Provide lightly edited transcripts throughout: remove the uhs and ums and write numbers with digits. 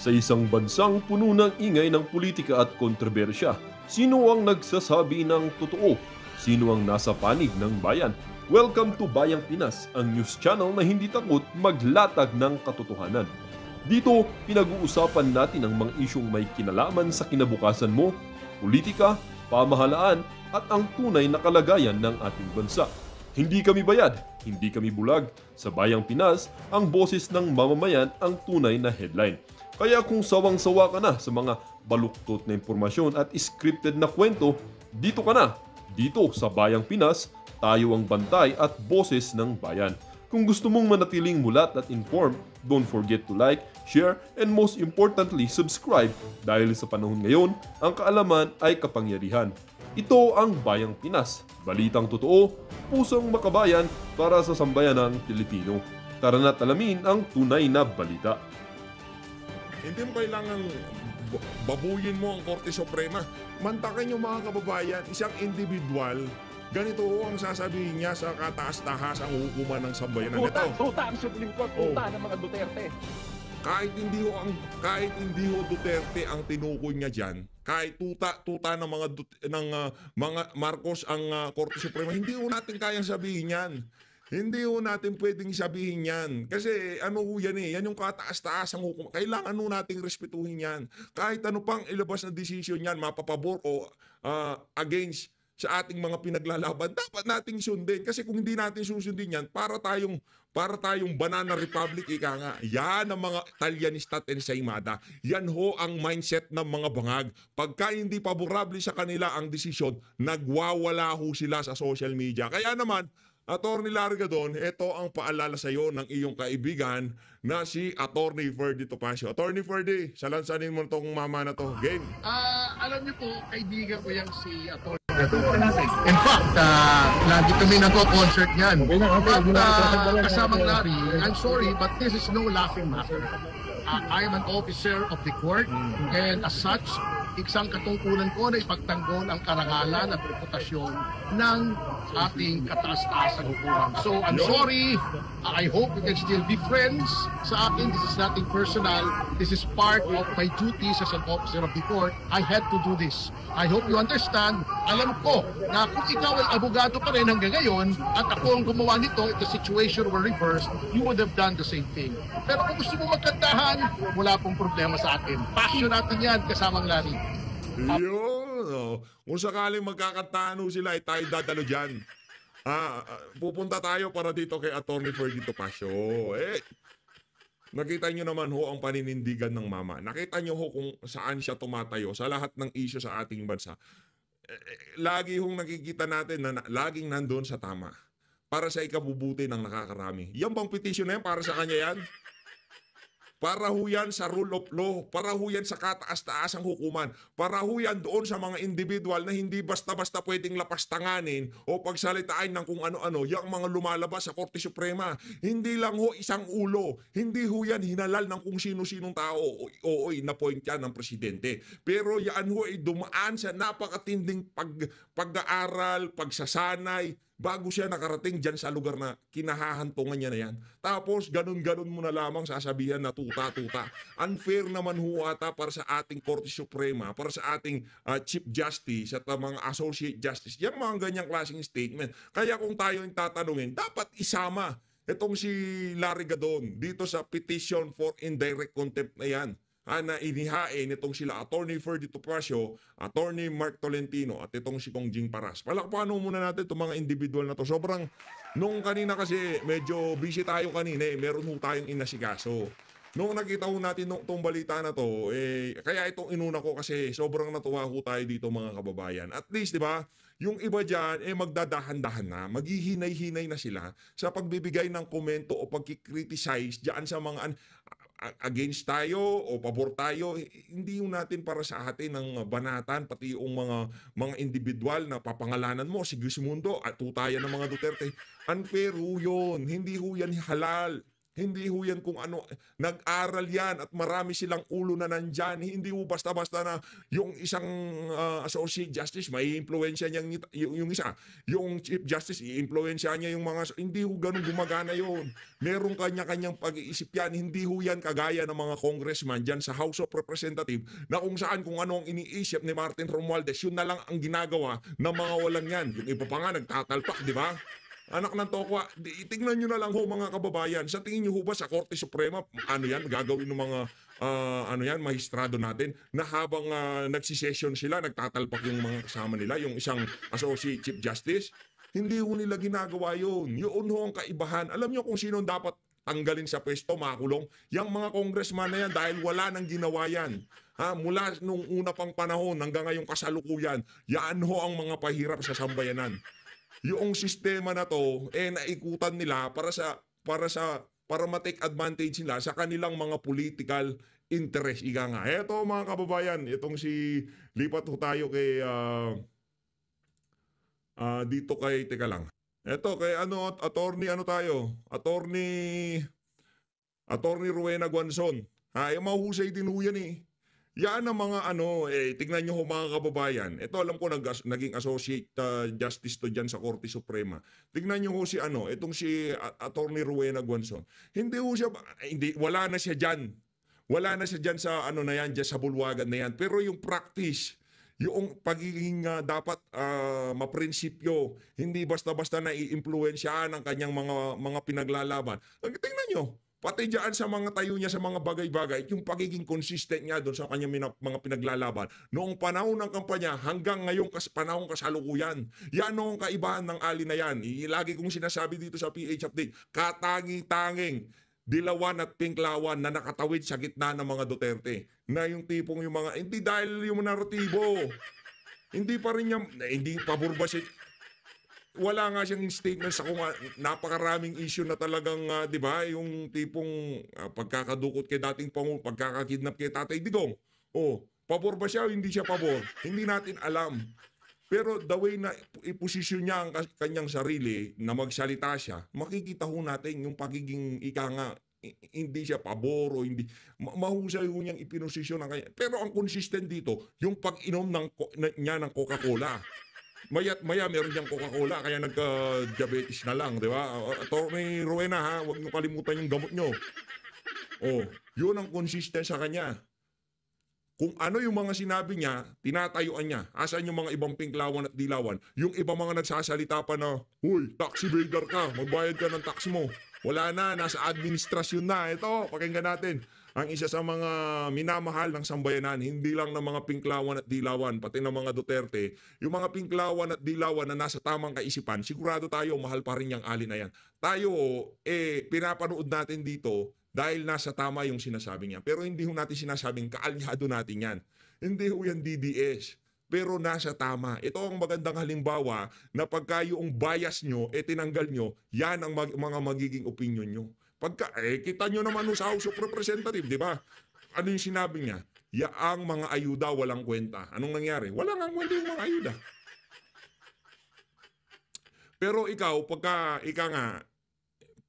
Sa isang bansang puno ng ingay ng politika at kontrobersya, sino ang nagsasabi ng totoo? Sino ang nasa panig ng bayan? Welcome to Bayang Pinas, ang news channel na hindi takot maglatag ng katotohanan. Dito, pinag-uusapan natin ang mga isyong may kinalaman sa kinabukasan mo, politika, pamahalaan, at ang tunay na kalagayan ng ating bansa. Hindi kami bayad, hindi kami bulag. Sa Bayang Pinas, ang boses ng mamamayan ang tunay na headline. Kaya kung sawang-sawa ka na sa mga baluktot na impormasyon at scripted na kwento, dito ka na. Dito sa Bayang Pinas, tayo ang bantay at boses ng bayan. Kung gusto mong manatiling mulat at informed, don't forget to like, share, and most importantly, subscribe dahil sa panahon ngayon, ang kaalaman ay kapangyarihan. Ito ang Bayang Pinas, balitang totoo, pusong makabayan para sa sambayanang Pilipino. Tara na't alamin ang tunay na balita. Hindi mo kailangang babuyin mo ang Korte Suprema. Mantakin yung mga kababayan, isang individual, ganito ang sasabihin niya sa kataas-tahasang hukuman ng sambayanan nito. Tuta ang Supreme Court, tuta ng mga Duterte. Kahit hindi ho Duterte ang tinukoy niya diyan, kahit tuta ng mga Marcos ang Korte Suprema, hindi ho natin kayang sabihin 'yan. Hindi ho natin pwedeng sabihin 'yan. Kasi ano ho yan yan yung kataas-taas ang hukum. Kailangan ho nating respetuhin 'yan. Kahit ano pang ilabas na desisyon 'yan, mapapabor o against sa ating mga pinaglalaban, dapat nating sundin. Kasi kung hindi natin susundin yan, para tayong banana republic, ika nga. Yan ang mga Italianista at ensaymada. Yan ho ang mindset ng mga bangag. Pagka hindi paborable sa kanila ang desisyon, nagwawala ho sila sa social media. Kaya naman, Attorney Largadon, ito ang paalala sa iyo ng iyong kaibigan na si Attorney Ferdy Topacio. Attorney Ferdy, salansanin mo itong mama na to. Game. Alam niyo po, kaibigan ko yung si Atty. In fact, lagi kami nagko-concert niyan. But kasamang Larry, I'm sorry, but this is no laughing matter. I am an officer of the court and as such, isang katungkulan ko na ipagtanggol ang karangalan at reputasyon ng ating kataas-taasang hukuman. So, I'm sorry. I hope we can still be friends. Sa akin, this is nothing personal. This is part of my duties as an officer of the court. I had to do this. I hope you understand. Alam ko na kung ikaw ay abogado pa rin hanggang ngayon at ako ang gumawa nito, if the situation were reversed, you would have done the same thing. Pero kung gusto mo magkantahan, wala pong problema sa akin. Passion natin yan, kasamang Larry. Yun. Kung sakaling magkakantahan sila, ay tayo dadalo dyan. Pupunta tayo para dito kay Attorney Ferdy Topacio. Nakita nyo naman ho ang paninindigan ng mama. Nakita nyo ho kung saan siya tumatayo sa lahat ng isyu sa ating bansa. Lagi hong nakikita natin na laging nandun sa tama para sa ikabubuti ng nakakarami. Yan bang petition na yan? Para sa kanya yan? Para ho yan sa rule of law, para ho yan sa kataas-taasang hukuman, para ho yan doon sa mga individual na hindi basta-basta pwedeng lapastanganin o pagsalitain ng kung ano-ano, yung mga lumalabas sa Korte Suprema. Hindi lang ho isang ulo, hindi ho yan hinalal ng kung sino-sinong tao, na-point yan ng presidente. Pero yan ho ay dumaan sa napakatinding pag-aaral, pagsasanay, bago siya nakarating dyan sa lugar na kinahahantungan niya na yan. Tapos, ganun-ganun mo na lamang sasabihan na tuta-tuta. Unfair naman ho ata para sa ating Korte Suprema, para sa ating Chief Justice at mga Associate Justice. Yan mga ganyang klaseng statement. Kaya kung tayo yung tatanungin, dapat isama itong si Larry Gadon dito sa petition for indirect contempt na yan. Na inihain itong sila Attorney Ferdy Topacio, Attorney Mark Tolentino at itong si Kong Jing Paras. Palakpakan muna natin itong mga individual na to. Sobrang, nung kanina kasi medyo busy tayo kanina meron ho tayong inasikaso. Nung nakita ho natin itong balita na to, kaya itong inuna ko kasi sobrang natuwa ho tayo dito mga kababayan. At least, di ba, yung iba dyan, magdadahan-dahan na, maghihinay-hinay na sila sa pagbibigay ng komento o pagkikriticize dyan sa mga against tayo o pabor tayo. Hindi yung natin para sa atin ng banatan, pati yung mga individual na papangalanan mo, si Gismundo at tutayan ng mga Duterte. Unfair ho yun. Hindi ho yan halal. Hindi ho yan kung ano, nag-aral yan at marami silang ulo na nandyan. Hindi ho basta-basta na yung isang associate justice, may influensya niya yung isa. Yung chief justice, i-influensya niya yung mga, hindi ho ganun gumagana yun. Merong kanya-kanyang pag-iisip yan. Hindi ho yan kagaya ng mga congressman dyan sa House of Representatives na kung saan kung ano ang iniisip ni Martin Romualdez, yun na lang ang ginagawa ng mga walang yan. Yung iba pa nga nagtatalpak, di ba? Anak ng tokwa, tingnan nyo na lang ho mga kababayan. Sa tingin nyo ho ba sa Korte Suprema, ano yan, gagawin ng mga mahistrado natin na habang nagsisession sila, nagtatalpak yung mga kasama nila, yung isang Associate Chief Justice? Hindi ho nila ginagawa yun. Yun ho ang kaibahan. Alam nyo kung sino dapat tanggalin sa pwesto, makulong? Yang mga congressman na yan dahil wala nang ginawa yan. Mula nung una pang panahon hanggang ngayong kasalukuyan, yan ho ang mga pahirap sa sambayanan. Yung sistema na to naikutan nila para ma-take advantage nila sa kanilang mga political interest. Ika nga. Eto mga kababayan, itong si lipat ho tayo kay dito kay teka lang. Eto kay attorney Rowena Guanzon. Yung mahusay din ho yan eh. Yan ang mga tignan nyo ho mga kababayan. Ito alam ko naging associate justice to dyan sa Korte Suprema. Tignan nyo ho itong si Attorney Rowena Guanzon. Hindi ho siya, wala na siya dyan. Wala na siya dyan sa na yan, dyan sa bulwagan na yan. Pero yung practice, yung pagiging dapat maprinsipyo, hindi basta-basta na i-impluensyahan ang kanyang mga pinaglalaban. Tingnan nyo. Pati dyan sa mga tayo niya sa mga bagay-bagay, yung pagiging consistent niya doon sa kanyang mga pinaglalaban. Noong panahon ng kampanya hanggang ngayong panahon kasalukuyan. Yan ang kaibahan ng ali na yan. Lagi kong sinasabi dito sa PH Update, katangi-tanging dilawan at pinklawan na nakatawid sa gitna ng mga Duterte. Na yung tipong yung mga, hindi dahil yung naratibo. Hindi pa rin niya, hindi pabor ba siya. Wala nga siyang statement sa kung napakaraming issue na talagang, di ba, yung tipong pagkakadukot kay dating Pangulo, pagkakakidnap kay Tatay Digong. Pabor ba siya o hindi siya pabor? Hindi natin alam. Pero the way na iposisyon niya ang kanyang sarili na magsalita siya, makikita ho natin yung pagiging hindi siya pabor o hindi. Mahusay ho niyang ipinosisyon ng kanya. Pero ang consistent dito, yung pag-inom niya ng Coca-Cola. Maya meron diyang Coca-Cola kaya nagka-diabetes na lang, di ba? Attorney Rowena huwag niyo kalimutan yung gamot niyo. Yun ang consistent sa kanya. Kung ano yung mga sinabi niya, tinatayuan niya. Asan yung mga ibang pinklawan at dilawan? Yung iba mga nagsasalita pa na, "Huy, tax evader ka, magbayad ka ng tax mo." Wala na, nasa administrasyon na. Ito, pakinggan natin. Ang isa sa mga minamahal ng sambayanan, hindi lang ng mga pinklawan at dilawan, pati ng mga Duterte, yung mga pinklawan at dilawan na nasa tamang kaisipan, sigurado tayo, mahal pa rin yung ali na yan. Tayo, pinapanood natin dito dahil nasa tama yung sinasabi niya. Pero hindi ho natin sinasabing kaalyado natin yan. Hindi ho yan DDS. Pero nasa tama. Ito ang magandang halimbawa na pagka yung bias nyo, tinanggal nyo, yan ang mga magiging opinion nyo. Pagka, kita nyo naman sa House of Representatives, di ba? Ano yung sinabi niya? Yaang mga ayuda walang kwenta. Anong nangyari? Walang ang kwenta yung mga ayuda. Pero ikaw, pagka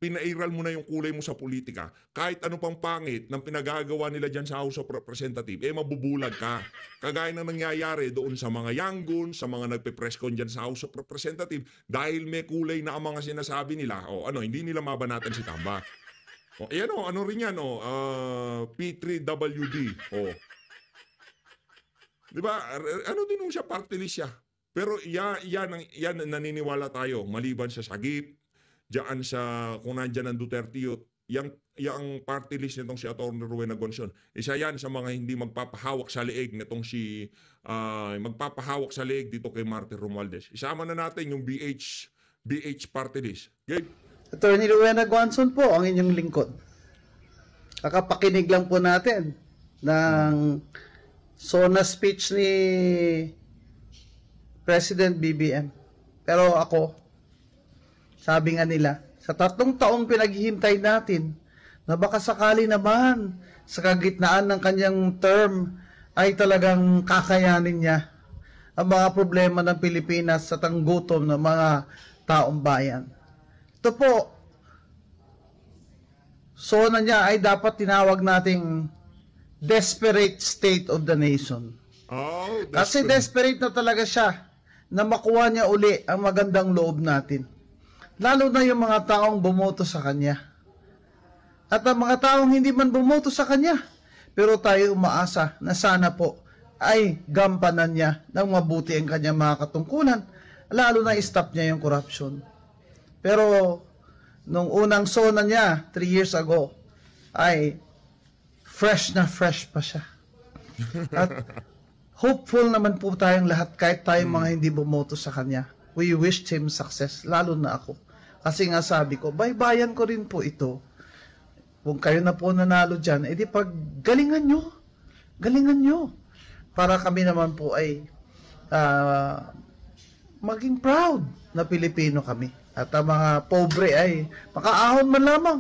pinairal mo na yung kulay mo sa politika, kahit ano pang pangit ng pinagagawa nila dyan sa House of Representatives, mabubulag ka. Kagaya na nangyayari doon sa mga Yangon, sa mga nagpe-press con dyan sa House of Representatives, dahil may kulay na ang mga sinasabi nila, hindi nila mabanatan si Tamba. Ano rin yan, P3WD. Di ba? Ano din siya, party list siya. Pero yan naniniwala tayo, maliban sa sagip, diyan sa kung nandiyan ang Duterte yung party list nitong si Atty. Rowena Guanzon. Isa yan sa mga hindi magpapahawak sa leeg nitong magpapahawak sa leeg dito kay Martin Romualdez. Isama na natin yung BH party list. Okay? Atty. Rowena Guanzon po ang inyong lingkod. Kakapakinig lang po natin ng SONA speech ni President BBM. Pero ako, sabi nga nila, sa 3 taong pinaghihintay natin, na baka sakali naman sa kagitnaan ng kanyang term ay talagang kakayanin niya ang mga problema ng Pilipinas sa tanggutom ng mga taong bayan. Ito po, SONA niya ay dapat tinawag nating desperate state of the nation. Oh, Kasi desperate na talaga siya na makuha niya uli ang magandang loob natin. Lalo na yung mga taong bumoto sa kanya. At ang mga taong hindi man bumoto sa kanya, pero tayo umaasa na sana po ay gampanan niya ng mabuti ang kanyang mga katungkulan, lalo na i-stop niya yung corruption. Pero nung unang SONA niya 3 years ago ay fresh na fresh pa siya. At hopeful naman po tayong lahat kahit tayong mga hindi bumoto sa kanya. We wished him success, lalo na ako. Kasi nga sabi ko, baybayan ko rin po ito. Kung kayo na po nanalo dyan, edi pag galingan nyo. Galingan nyo. Para kami naman po ay maging proud na Pilipino kami. At ang mga pobre ay makaahon man lamang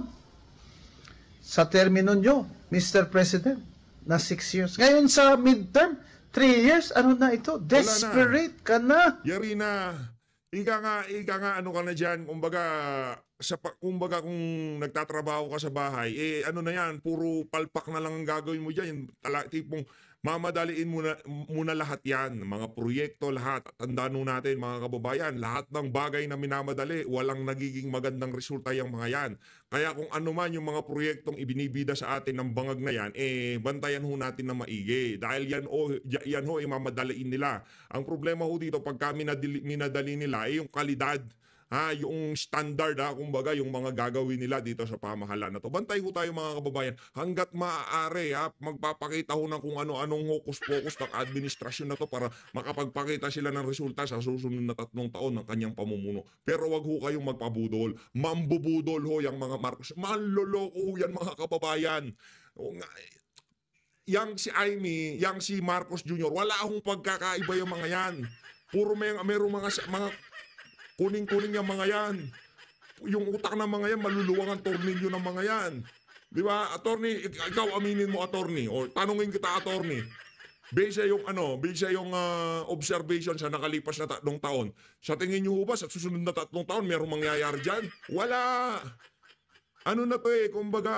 sa termino nyo, Mr. President, na 6 years. Ngayon sa midterm, 3 years, ano na ito? Desperate ka na. Yari na. Ika nga, ano ka na dyan, kumbaga kung nagtatrabaho ka sa bahay, ano na yan, puro palpak na lang ang gagawin mo dyan. Tipong mamadaliin muna lahat yan. Mga proyekto, lahat. Tandaan natin, mga kababayan, lahat ng bagay na minamadali, walang nagiging magandang resulta yung mga yan. Kaya kung ano man yung mga proyektong ibinibida sa atin ng bangag na yan, bantayan ho natin na maigi. Dahil yan ho, mamadaliin nila. Ang problema ho dito, pagka minadali nila, yung kalidad. Yung standard, kumbaga, yung mga gagawin nila dito sa pamahalaan na to. Bantay ho tayo, mga kababayan, hanggat maaari, magpapakita ho ng kung ano-anong hokus-pokus ng administrasyon na to para makapagpakita sila ng resulta sa susunod na 3 taon ng kanyang pamumuno. Pero wag ho kayong magpabudol. Mambubudol ho yung mga Marcos. Manloloko ho yan, mga kababayan. Yang si Amy, yang si Marcos Jr., wala akong pagkakaiba yung mga yan. Puro mayroong mga kuning-kuning yung mga yan. Yung utak ng mga yan, maluluwang ang tornilyo ng mga yan. Di ba? Attorney, ikaw aminin mo, attorney. O tanungin kita, attorney. Base yung observation sa nakalipas na 3 taon. Sa tingin nyo ba, sa susunod na 3 taon, merong mangyayari dyan? Wala. Ano na to kumbaga,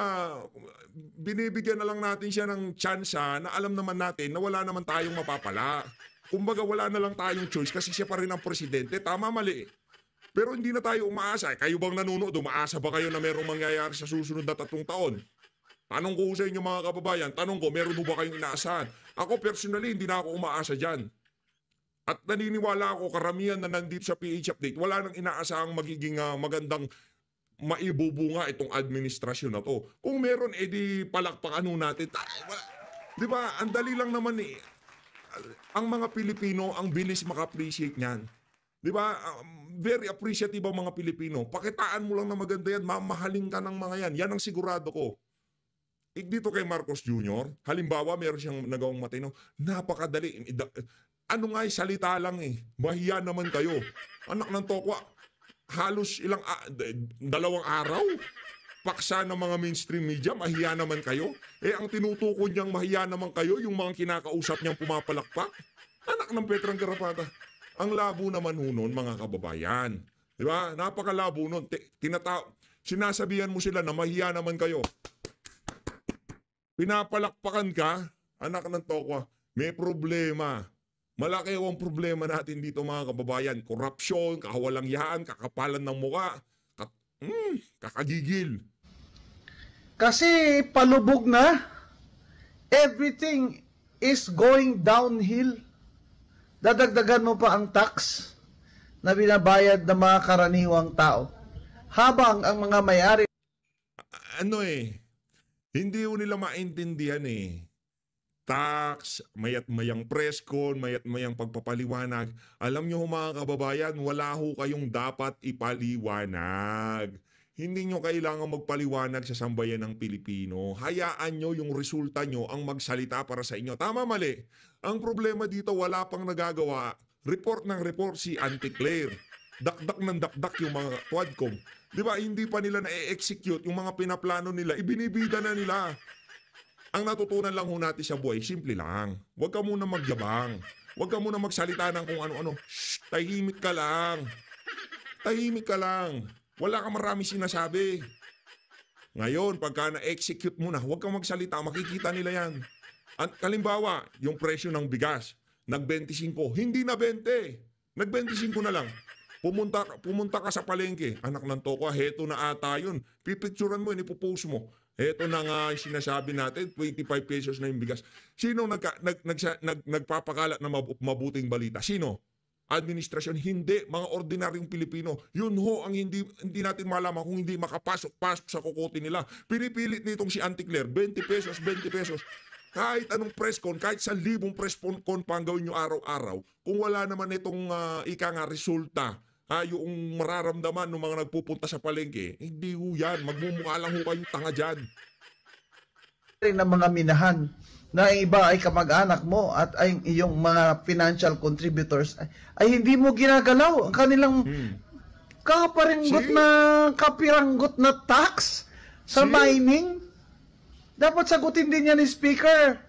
binibigyan na lang natin siya ng tsansa na alam naman natin na wala naman tayong mapapala. Kumbaga, wala na lang tayong choice kasi siya pa rin ang presidente. Tama, mali. Pero hindi na tayo umaasa. Kayo bang nanonood? Umaasa ba kayo na merong mangyayari sa susunod na 3 taon? Tanong ko sa inyo, mga kababayan. Tanong ko, meron ba kayong inaasahan? Ako personally, hindi na ako umaasa dyan. At naniniwala ako, karamihan na nandito sa PH Update, wala nang inaasahang magiging magandang maibubunga itong administrasyon na to. Kung meron, edi palakpakan natin. Di ba? Ang dali lang naman ang mga Pilipino, ang bilis maka-appreciate niyan. Di ba? Very appreciative ang mga Pilipino. Pakitaan mo lang na maganda yan, mamahalin ka ng mga yan. Yan ang sigurado ko. Dito kay Marcos Jr., halimbawa, meron siyang nagawang matino, napakadali. Ano nga salita lang Mahiya naman kayo. Anak ng tokwa, halos 2 araw, paksa ng mga mainstream media, mahiya naman kayo. Ang tinutukoy niyang mahiya naman kayo, yung mga kinakausap niyang pumapalakpak. Anak ng Petrang Garapata. Ang labo naman nun, mga kababayan. Di ba? Napakalabo nun. Sinasabihan mo sila na mahiya naman kayo. Pinapalakpakan ka, anak ng tokwa, may problema. Malaki ang problema natin dito, mga kababayan. Korupsyon, kawalang yaan, kakapalan ng muka, kakagigil. Kasi palubog na. Everything is going downhill. Dadagdagan mo pa ang tax na binabayad ng mga karaniwang tao. Habang ang mga may-ari hindi ko nila maintindihan tax, mayat-mayang press con, mayat-mayang pagpapaliwanag. Alam nyo mga kababayan, wala ho kayong dapat ipaliwanag. Hindi nyo kailangan magpaliwanag sa sambayan ng Pilipino. Hayaan nyo yung resulta nyo ang magsalita para sa inyo. Tama, mali. Ang problema dito, wala pang nagagawa. Report ng report si Auntie Claire. Dakdak ng dakdak yung mga Quadcom. Di ba, hindi pa nila na-execute yung mga pinaplano nila. Ibinibida na nila. Ang natutunan lang ho natin sa buhay, simple lang. Huwag ka muna magyabang. Huwag ka muna magsalita ng kung ano-ano. Shh, tahimik ka lang. Tahimik ka lang. Wala kang marami sinasabi. Ngayon, pagka na-execute mo na, huwag kang magsalita, makikita nila yan. At kalimbawa, yung presyo ng bigas, nag-25, hindi na 20, nag-25 na lang. Pumunta ka sa palengke, anak ng toko, heto na ata yun. Pipicturan mo, ipopost mo. Heto na nga sinasabi natin, 25 pesos na yung bigas. Sino nagpapakalat na mabuting balita? Sino? Administrasyon, hindi, mga ordinaryong Pilipino. Yun ho ang hindi natin malaman kung hindi makapasok sa kukote nila. Pinipilit nitong si Auntie Claire, 20 pesos, 20 pesos. Kahit anong press con, kahit 1,000 press con pa ang gawin nyo araw-araw, kung wala naman itong resulta, yung mararamdaman ng mga nagpupunta sa palengke, hindi ho yan. Magmumukha lang ho kayong tanga dyan. Rin ng mga minahan na iba ay kamag-anak mo at ay iyong mga financial contributors ay hindi mo ginagalaw ang kanilang kapiranggot na tax sa mining. Dapat sagutin din yan ni Speaker.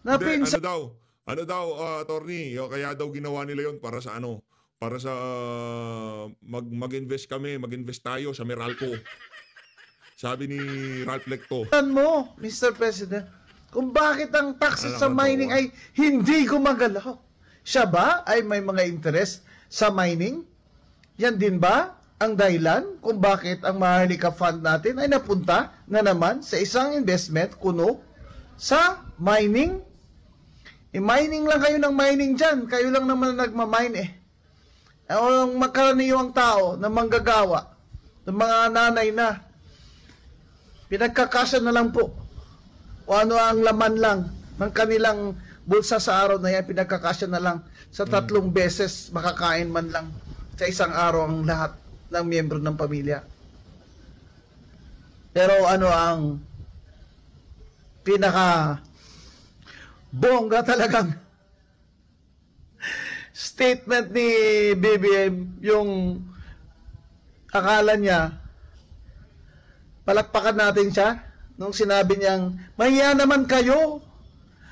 Na Hindi, ano daw, attorney, kaya daw ginawa nila yon para sa ano? Para sa mag-invest tayo sa Meralco. Sabi ni Ralph Lecto. mo, Mr. President, kung bakit ang taxes sa mining ay hindi gumagalaw. Siya ba ay may mga interest sa mining? Yan din ba ang dahilan kung bakit ang Maharlika Fund natin ay napunta na naman sa isang investment kuno sa mining? I-mining lang kayo ng mining dyan. Kayo lang naman nagmamine eh. Ang magkaraniwang tao na manggagawa, ng mga nanay na, pinagkakasya na lang po o ano ang laman lang ng kanilang bulsa sa araw na yan, pinagkakasya na lang sa 3 beses makakain man lang sa isang araw ang lahat ng miyembro ng pamilya. Pero ano ang pinaka bongga talagang statement ni BBM, yung akala niya palakpakan natin siya nung sinabi niyang mahiya naman kayo,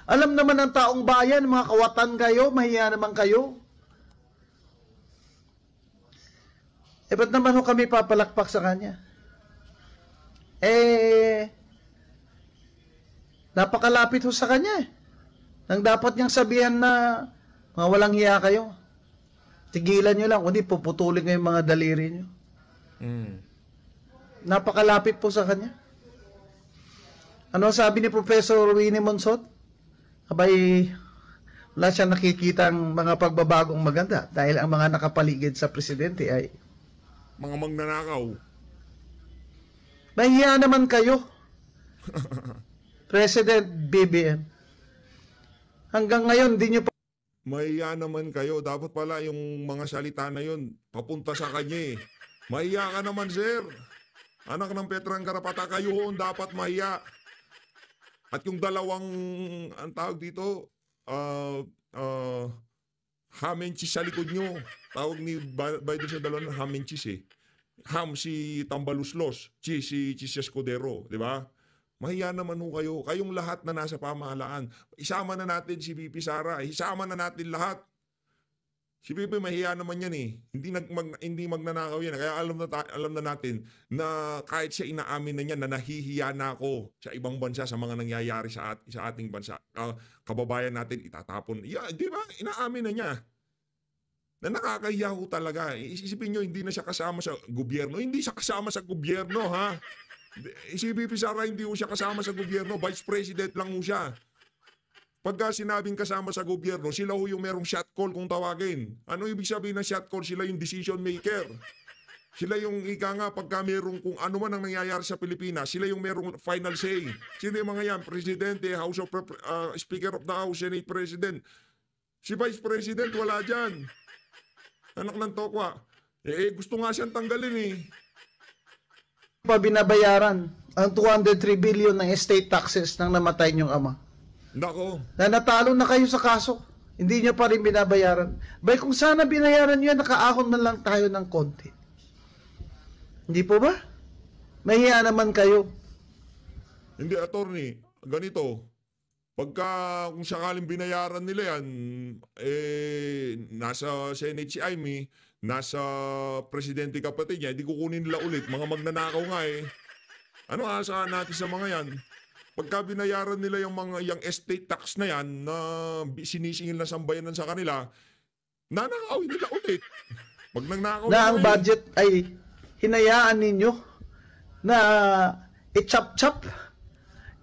alam naman ng taong bayan, mga kawatan kayo, mahiya naman kayo. Ba't naman ho kami papalakpak sa kanya? Napakalapit ho sa kanya eh. Nang dapat niyang sabihan na mga walang hiya kayo. Tigilan nyo lang, kundi puputulin ngayon mga daliri nyo. Napakalapit po sa kanya. Ano sabi ni Professor Winnie Monsot? Abay, wala siyang nakikita ang mga pagbabagong maganda dahil ang mga nakapaligid sa presidente ay Mga magnanakaw. mahiya naman kayo. President BBM. Hanggang ngayon, di nyo pa Mahiya naman kayo. Dapat pala yung mga salita na yun, papunta sa kanya eh. Mahiya ka naman, sir. Anak ng Petrang Karapata, kayo hoon dapat mahiya. At yung dalawang, ang tawag dito, hamenchis sa likod nyo. Tawag ni Biden sa dalawang hamenchis eh. Ham si Tambaluslos, si Escudero, di ba? Mahiya naman ho kayo. Kayong lahat na nasa pamahalaan. Isama na natin si VP Sara. Isama na natin lahat. Si VP mahiya naman yan eh. Hindi magnanakaw yan. Kaya alam na natin na kahit siya inaamin na niya na nahihiya na ako sa ibang bansa sa mga nangyayari sa ating bansa. Kababayan natin itatapon. Yeah, di ba? Inaamin na niya. Na nakakahiya ho talaga. Isipin nyo, hindi na siya kasama sa gobyerno. Hindi siya kasama sa gobyerno, ha? Si VP Sara, hindi ho siya kasama sa gobyerno. Vice President lang ho siya. Pagka sinabing kasama sa gobyerno, sila ho yung merong shot call kung tawagin. Ano ibig sabihin ng shot call? Sila yung decision maker. Sila yung ika nga pagka merong kung ano man ang nangyayari sa Pilipinas, sila yung merong final say. Sino yung mga yan? Presidente, Speaker of the House, Senate President. Si Vice President, wala dyan. Anak ng tokwa. Gusto nga siyang tanggalin eh. pa binabayaran ang 203 billion ng estate taxes ng namatay niyong ama. Nako. Na natalo na kayo sa kaso. Hindi niyo pa rin binabayaran. Bay, kung sana binayaran niyo yan, nakaahon na lang tayo ng konti. Hindi po ba? Mahiya naman kayo. Hindi, attorney. Ganito. Pagka kung sakaling binayaran nila yan, nasa Senate si Amy, nasa presidente kapatid niya, hindi kukunin nila ulit. Mga magnanakaw nga eh. Ano aasahan natin sa mga yan? Pagka binayaran nila yung estate tax na yan na sinisingil na sambayanan sa kanila, nanakawin nila ulit. Pag nagnakaw Na na ang ngayon, budget ay hinayaan ninyo na i-chop-chop,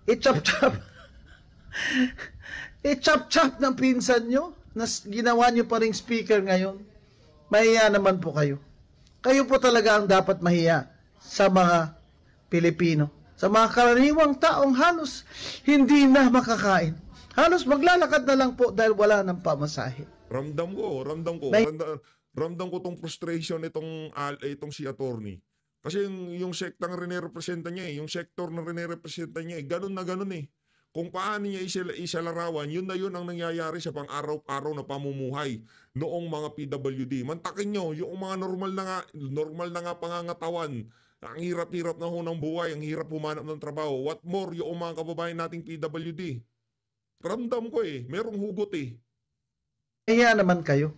i-chop-chop, i-chop-chop ng pinsan nyo na ginawa nyo pa ring speaker ngayon. Mahiya naman po kayo. Kayo po talaga ang dapat mahiya sa mga Pilipino. Sa mga karaniwang taong halos hindi na makakain. Halos maglalakad na lang po dahil wala ng pamasahe. ramdam ko. May- Ramdam ko tong frustration itong si attorney. Kasi yung sektang rinirepresenta niya yung sektor na rinirepresenta niya ganun na ganun eh. Kung paano niya isalarawan, yun na yun ang nangyayari sa pang-araw-araw na pamumuhay noong mga PWD. Mantakin nyo, yung mga normal na nga pangangatawan, ang hirap-hirap na ho ng buhay, ang hirap humanap ng trabaho. What more, yung mga kababayan nating PWD. Ramdam ko eh, merong hugot eh. Mahiya naman kayo.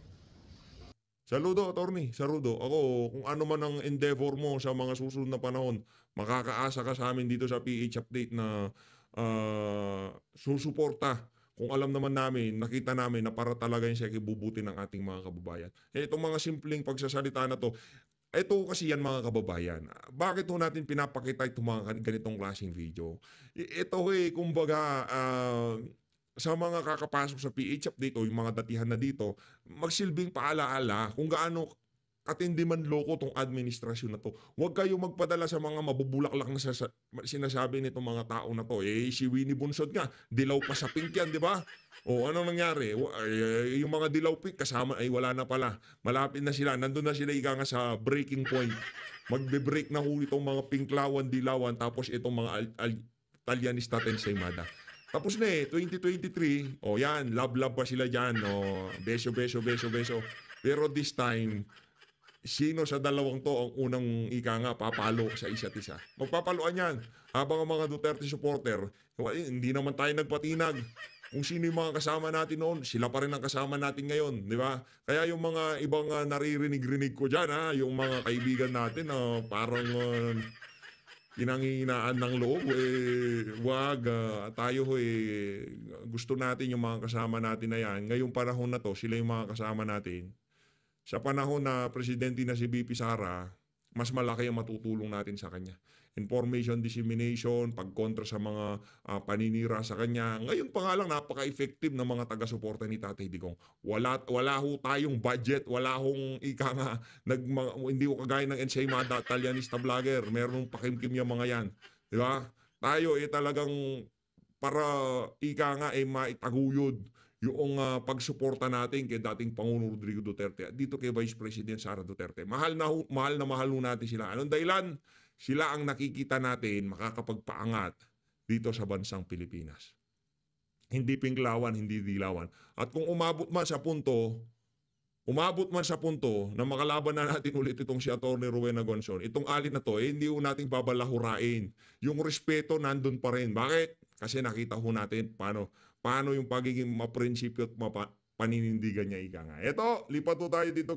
Saludo, attorney. Saludo. Ako, kung ano man ang endeavor mo sa mga susunod na panahon, makakaasa ka sa amin dito sa PH Update na susuporta. Kung alam naman namin, nakita namin na para talaga yung siya kibubuti ng ating mga kababayan. Itong mga simpleng pagsasalita na to, ito kasi yan mga kababayan. Bakit ho natin pinapakita itong mga ganitong klaseng video? Ito kumbaga, sa mga kakapasok sa PH Update o yung mga datihan na dito, magsilbing paalaala kung gaano katindi man loko tong administrasyon na to. Huwag kayo magpadala sa mga mabubulaklak na sinasabi nitong mga tao na to. Si Winnie Bunsod nga, dilaw pa sa pink yan, di ba? O ano nangyari? Yung mga dilaw pink kasama ay wala na pala. Malapit na sila. Nandun na sila ika nga sa breaking point. Magbe-break na ho itong mga pinklawan, dilawan, tapos itong mga Italianista Ensaymada. Tapos na 2023, yan, love pa sila dyan, beso. Pero this time, sino sa dalawang to ang unang ika nga papalo sa isa't isa? Magpapaluan yan. Habang ang mga Duterte supporter, hindi naman tayo nagpatinag. Kung sino yung mga kasama natin noon, sila pa rin ang kasama natin ngayon, di ba? Kaya yung mga ibang naririnig-rinig ko dyan, yung mga kaibigan natin, parang pinanghihinaan ng loob, wag, tayo gusto natin yung mga kasama natin na yan. Ngayong panahon na to, sila yung mga kasama natin. Sa panahon na presidente na si BP Sara, mas malaki ang matutulong natin sa kanya. Information dissemination, pagkontra sa mga paninira sa kanya. Ngayon pa nga lang, napaka-effective ng mga taga-suporta ni Tatay Digong. Wala ho tayong budget, wala hong hindi ko kagaya ng Ensaymada, Italianista vlogger. Meron pakimkim yung mga yan. Di ba? Tayo talagang para maitaguyod yung pagsuporta natin kay dating Pangulong Rodrigo Duterte at dito kay Vice President Sara Duterte. Mahal na mahal natin sila. Anong dahilan? Sila ang nakikita natin makakapagpaangat dito sa bansang Pilipinas. Hindi pinklawan, hindi dilawan. At kung umabot man sa punto na makalaban na natin ulit itong si Atty. Rowena Gonzon, itong alin na to, hindi ho nating babalahurain. Yung respeto nandun pa rin. Bakit? Kasi nakita ho natin paano yung pagiging maprinsipyo at paninindigan niya ika nga. Ito, lipat ho tayo dito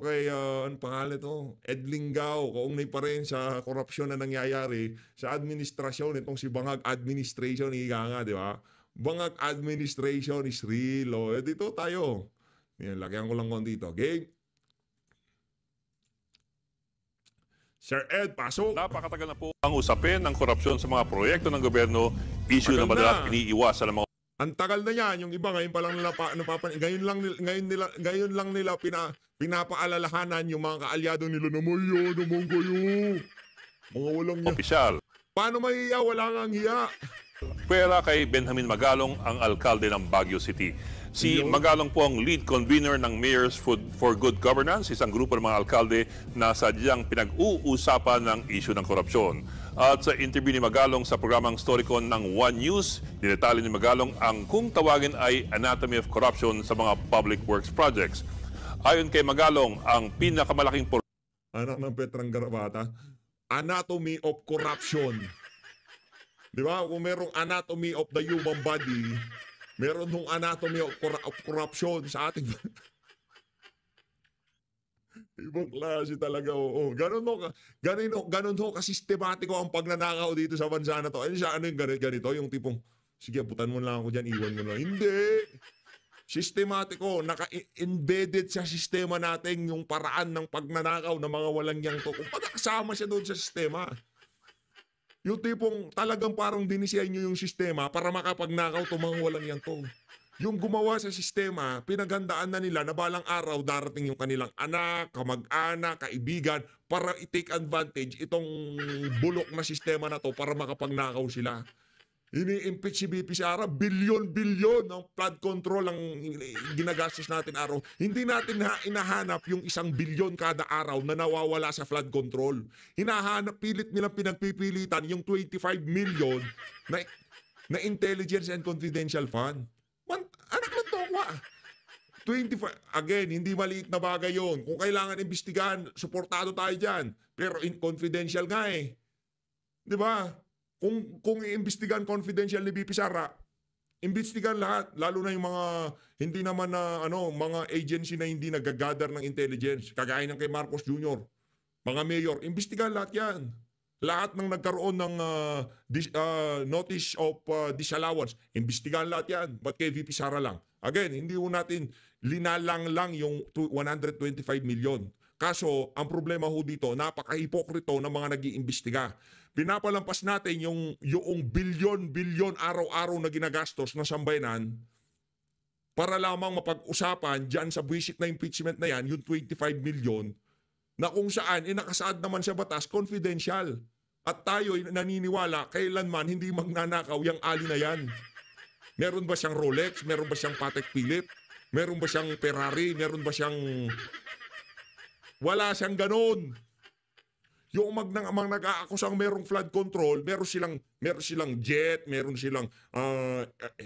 kay ano pangalan ito? Ed Lingao, kaugnay pa rin sa korupsyon na nangyayari sa administrasyon itong si Bangag Administration ika nga, di ba? Bangag Administration is real. Dito tayo. Yan, lagyan ko lang konti dito. Game. Sir Ed, pasok. Napakatagal na po ang usapin ng korupsyon sa mga proyekto ng gobyerno, issue na Tagal madalas na. iniiwasan ng mga Ang tagal na yan, yung iba ngayon pa lang nila ngayon lang nila pinapaalalahanan yung mga kaalyado nila na mahiya naman kayo. Mga walang niya. opisyal. Paano mahiya? Wala nga hiya. Pwera kay Benjamin Magalong, ang alkalde ng Baguio City. Si Yun. Magalong po ang lead convener ng Mayors for Good Governance, isang grupo ng mga alkalde na sadyang pinag-uusapan ng issue ng korupsyon. At sa interview ni Magalong sa programang Storycon ng One News, dinetali ni Magalong ang kung tawagin ay anatomy of corruption sa mga public works projects. Ayon kay Magalong, ang pinakamalaking Anak ng Petrang Garabata, anatomy of corruption. Di ba? Kung merong anatomy of the human body, meron nung anatomy of corruption sa ating Ibang klase talaga, oo. Ganun ho kasistematiko ang pagnanakaw dito sa bansa na to. Ano siya, ano yung ganito? Yung tipong, sige, putan mo lang ako dyan, iwan mo lang. Hindi. Sistematiko, naka-embedded sa sistema natin yung paraan ng pagnanakaw ng mga walang yang to. Kung kasama siya doon sa sistema. Yung tipong talagang parang dinisign nyo yung sistema para makapagnakaw to mga walang yang to. Yung gumawa sa sistema, pinaghandaan na nila na balang araw darating yung kanilang anak, kamag-anak, kaibigan para i-take advantage itong bulok na sistema na to para makapagnakaw sila. Ini-impeach si BP Sara, bilyon-bilyon ng flood control ang ginagastos natin araw. Hindi natin inahanap yung 1 bilyon kada araw na nawawala sa flood control. Hinahanap, pilit nilang pinagpipilitan yung 25 million na intelligence and confidential fund. Anak ng tokwa. 25, again, hindi maliit na bagay yon. Kung kailangan imbestigahan, suportado tayo dyan. Pero confidential nga eh. Di ba? Kung iimbestigahan confidential ni BP Sara, imbestigahan lahat. Lalo na yung mga, hindi naman na, mga agency na hindi nag-gather ng intelligence. Kagaya ng kay Marcos Jr. Mga mayor, imbestigahan lahat yan. Lahat ng nagkaroon ng notice of disallowance, imbestigahan lahat yan. Ba't kay VP Sara lang? Again, hindi ho natin linalang lang yung 125 million. Kaso, ang problema ho dito, napaka-hipokrito ng mga nag-iimbestiga. Pinapalampas natin yung bilyon-bilyon araw-araw na ginagastos ng sambayanan para lamang mapag-usapan dyan sa buwisit na impeachment na yan, yung 25 million, na kung saan nakasaad naman sa batas, confidential. At tayo naniniwala, kailanman hindi magnanakaw yung ali na yan. Meron ba siyang Rolex? Meron ba siyang Patek Philippe? Meron ba siyang Ferrari? Meron ba siyang... Wala siyang ganon. Yung nag-aakusang merong flood control, meron silang jet, meron silang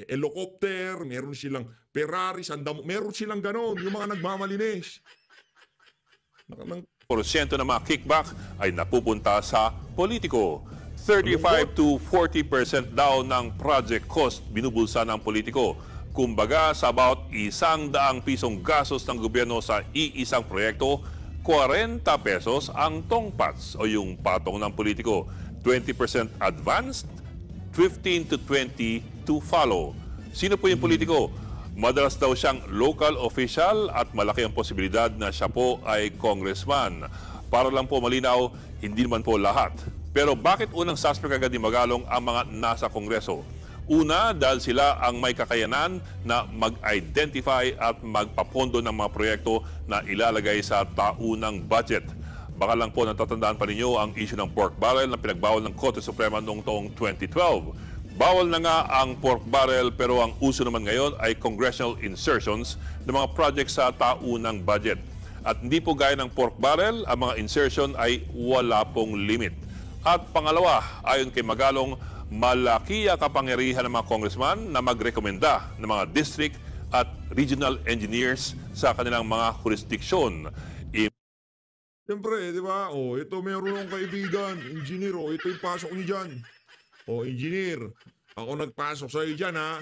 helicopter, meron silang Ferrari, meron silang ganon. Yung mga nagmamalinis. Porsyento ng mga kickback ay napupunta sa politiko. 35 to 40% daw ng project cost binubulsa ng politiko. Kumbaga sa about 100 pisong gastos ng gobyerno sa iisang proyekto, 40 pesos ang tongpats o yung patong ng politiko. 20% advanced, 15 to 20 to follow. Sino po yung politiko? Madalas daw siyang local official at malaki ang posibilidad na siya po ay congressman. Para lang po malinaw, hindi naman po lahat. Pero bakit unang suspect agad ni Magalong ang mga nasa kongreso? Una, dahil sila ang may kakayanan na mag-identify at magpapondo ng mga proyekto na ilalagay sa taunang budget. Baka lang po natatandaan pa ninyo ang issue ng pork barrel na pinagbawal ng Korte Suprema noong taong 2012. Bawal na nga ang pork barrel pero ang uso naman ngayon ay congressional insertions ng mga projects sa taunang budget. At hindi po gaya ng pork barrel, ang mga insertion ay wala pong limit. At pangalawa, ayon kay Magalong, malaki ang kapangyarihan ng mga congressman na magrekomenda ng mga district at regional engineers sa kanilang mga jurisdiksyon. Siyempre, di ba? Ito meron akong kaibigan, engineer. Ito yung pasok niyo dyan. Engineer, ako nagpasok sa iyo dyan, ha?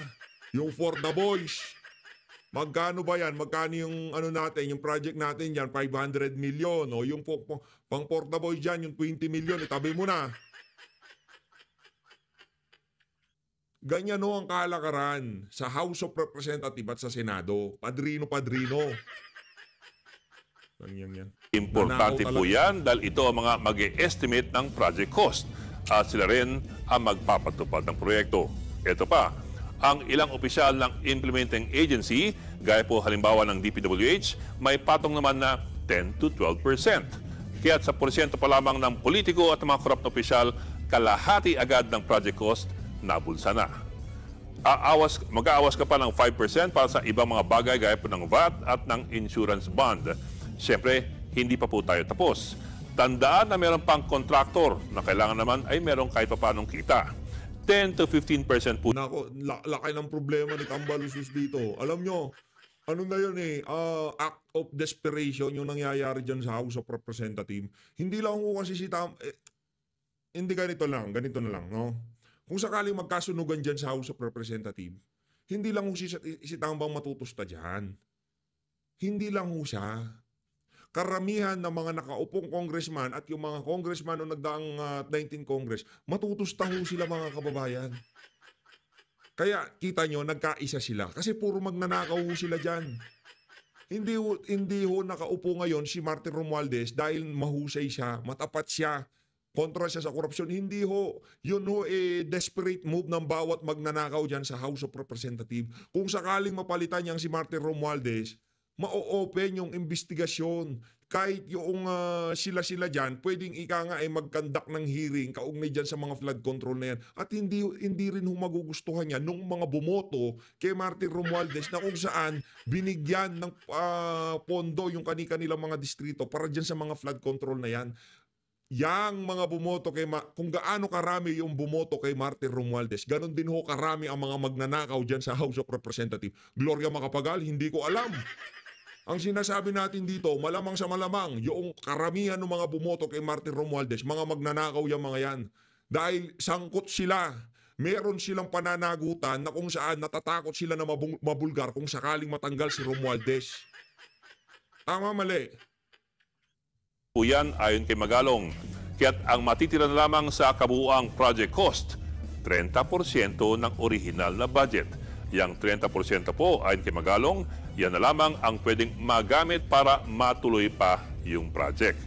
Yung for the boys. Magkano ba yan? Magkano yung natin, yung project natin dyan? 500 million. Yung pang for the boys dyan, yung 20 million. Itabi mo na. Ganyan ang kalakaran sa House of Representatives at sa Senado. Padrino-padrino. Yan. Importante po yan dahil ito ang mga mag-e-estimate ng project cost at sila rin ang magpapatupad ng proyekto. Ito pa, ang ilang opisyal ng implementing agency, gaya po halimbawa ng DPWH, may patong naman na 10 to 12%. Kaya sa porsyento pa lamang ng politiko at mga korap na opisyal, kalahati agad ng project cost nabulsa na. Mag-aawas ka pa ng 5% para sa ibang mga bagay gaya po ng VAT at ng insurance bond. Siyempre, hindi pa po tayo tapos. Tandaan na meron pang contractor na kailangan naman ay meron kahit pa paanong kita. 10 to 15% po. Nako, laki ng problema ni Tambalusus dito. Alam nyo, ano na yun act of desperation yung nangyayari dyan sa House of Representatives. Hindi lang ko kasi hindi ganito na lang, no? Kung sakaling magkasunugan dyan sa House of Representatives, hindi lang si Tambang matutusta dyan. Hindi lang siya. karamihan ng mga nakaupong congressman at yung mga congressman o nagdaang 19 Congress, matutustaho sila mga kababayan. Kaya kita nyo, nagkaisa sila. Kasi puro magnanakaw sila dyan. Hindi ho nakaupo ngayon si Martin Romualdez dahil mahusay siya, matapat siya, kontra siya sa korupsyon. Hindi ho. Yun ho desperate move ng bawat magnanakaw dyan sa House of Representatives. Kung sakaling mapalitan niyang si Martin Romualdez, ma-open yung investigasyon. Kahit yung sila dyan, pwedeng mag-conduct ng hearing kaugnay dyan sa mga flood control na yan. At hindi rin magugustuhan yan nung mga bumoto kay Martin Romualdez na kung saan binigyan ng pondo yung kanilang mga distrito para dyan sa mga flood control na yan. Yang mga bumoto kung gaano karami yung bumoto kay Martin Romualdez, ganon din ho karami ang mga magnanakaw dyan sa House of Representatives. Gloria Macapagal, hindi ko alam. Ang sinasabi natin dito, malamang sa malamang, yung karamihan ng mga bumoto kay Martin Romualdez, mga magnanakaw yung mga yan. Dahil sangkot sila. Meron silang pananagutan na kung saan natatakot sila na mabulgar kung sakaling matanggal si Romualdez. Tama, mali. Yan ayon kay Magalong. Kaya't ang matitira na lamang sa kabuuang project cost, 30% ng original na budget. Yang 30% po ayon kay Magalong, yan na lamang ang pwedeng magamit para matuloy pa yung project.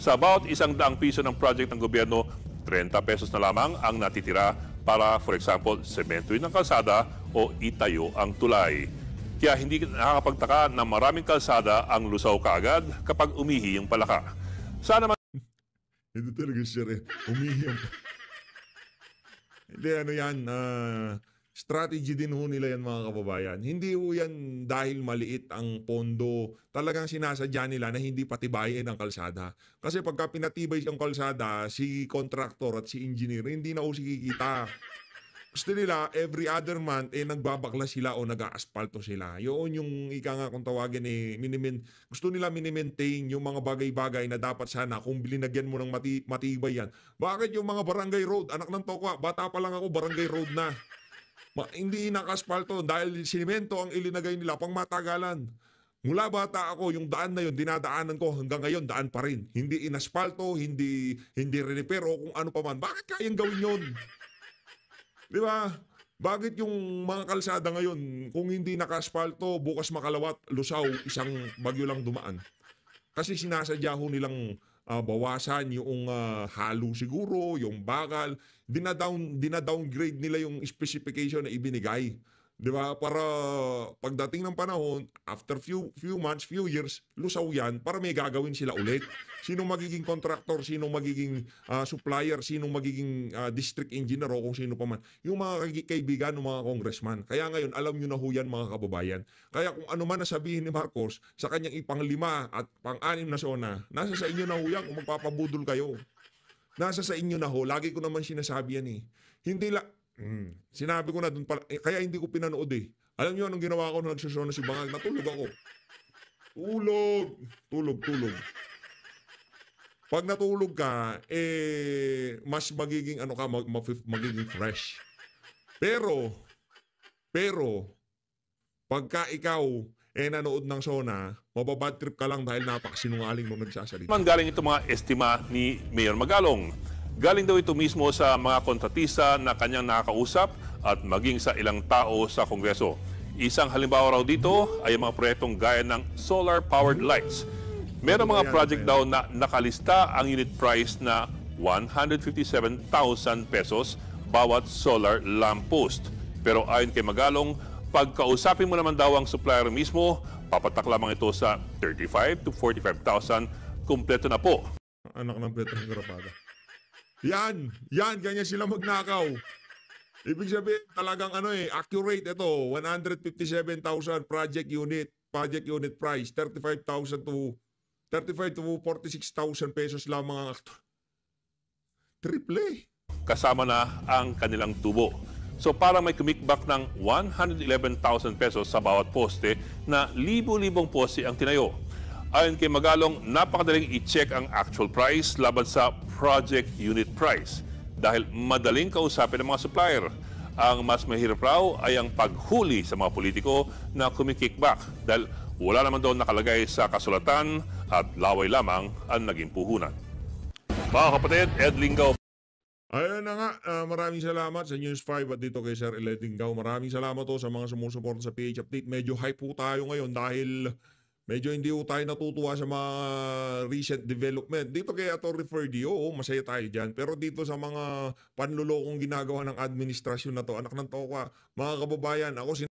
Sa bawat 100 piso ng project ng gobyerno, 30 pesos na lamang ang natitira para, for example, sementoin ng kalsada o itayo ang tulay. Kaya hindi nakakapagtaka na maraming kalsada ang lusaw kaagad kapag umihi yung palaka. Sana man... Ito talaga siya rin. Umihiyam. Hindi, ano yan, strategy din ho nila yan mga kababayan. Hindi ho yan dahil maliit ang pondo. Talagang sinasadya nila na hindi patibayin ang kalsada. Kasi pagka pinatibay ang kalsada, si contractor at si engineer, hindi na ho sikikita. Gusto nila, every other month, nagbabakla sila o nag-aaspalto sila. Yun yung ika nga kung tawagin gusto nila mini-maintain yung mga bagay-bagay na dapat sana kung linagyan mo ng matibay yan. Bakit yung mga barangay road? Anak ng tokwa, bata pa lang ako, barangay road na. Hindi naka-aspalto dahil sinemento ang ilinagay nila pang matagalan. Mula bata ako, yung daan na yun, dinadaanan ko hanggang ngayon, daan pa rin. Hindi inaspalto, hindi re-repair o kung ano pa man. Bakit kayang gawin yun? Di ba? Bakit yung mga kalsada ngayon, kung hindi naka-aspalto, bukas makalawat, lusaw, isang bagyo lang dumaan? Kasi sinasadya ho nilang bawasan yung halo siguro, yung bakal. Dina-downgrade nila yung specification na ibinigay. Di ba? Para pagdating ng panahon, after few months, few years, lusaw yan para may gagawin sila ulit. Sinong magiging contractor, sinong magiging supplier, sinong magiging district engineer o kung sino pa man. Yung mga kaibigan ng mga congressman. Kaya ngayon, alam nyo na ho yan mga kababayan. Kaya kung ano man nasabihin ni Marcos sa kanyang ipang-5 at pang-6 na zona, nasa sa inyo na ho yan kung magpapabudol kayo. Nasa sa inyo na ho. Lagi ko naman sinasabi yan eh. Hindi sinabi ko na dun pala, kaya hindi ko pinanood eh. Alam niyo anong ginawa ko nung nagsusona si Bangag? Natulog ako. Tulog. Pag natulog ka, mas magiging magiging fresh. Pero, pagka ikaw nanood ng Sona, mababad trip ka lang dahil napakasinungaling mo nagsasalita. Galing ito mga estima ni Mayor Magalong. Galing daw ito mismo sa mga kontratista na kanyang nakakausap at maging sa ilang tao sa Kongreso. Isang halimbawa raw dito ay mga proyektong gaya ng solar-powered lights. Meron mga project daw na nakalista ang unit price na 157,000 pesos bawat solar lamppost. Pero ayon kay Magalong, pagkausapin mo naman daw ang supplier mismo, papatak lamang ito sa 35,000 to 45,000, kumpleto na po. Anak ng Petrang Garapada. Yan, ganyan sila magnakaw. Ibig sabihin talagang accurate ito, 157,000 project unit price, 35,000 to 46,000 pesos lang mga aktor. Triple. Kasama na ang kanilang tubo. So para may kumikbak ng 111,000 pesos sa bawat poste na libo-libong poste ang tinayo. Ayon kay Magalong, napakadaling i-check ang actual price laban sa project unit price dahil madaling kausapin ng mga supplier. Ang mas mahirap raw ay ang paghuli sa mga politiko na kumikickback dahil wala naman daw nakalagay sa kasulatan at laway lamang ang naging puhunan. Mga kapatid, Ed Lingaw. Ayun na nga, maraming salamat sa News 5 at dito kay Sir Eledingaw. Maraming salamat to sa mga sumusuporta sa PH Update. Medyo hype po tayo ngayon dahil medyo hindi po tayo natutuwa sa mga recent development. Dito kay Atty. Ferdy, oo, masaya tayo dyan. Pero dito sa mga panlulokong ginagawa ng administrasyon na to, anak ng toka, mga kababayan, ako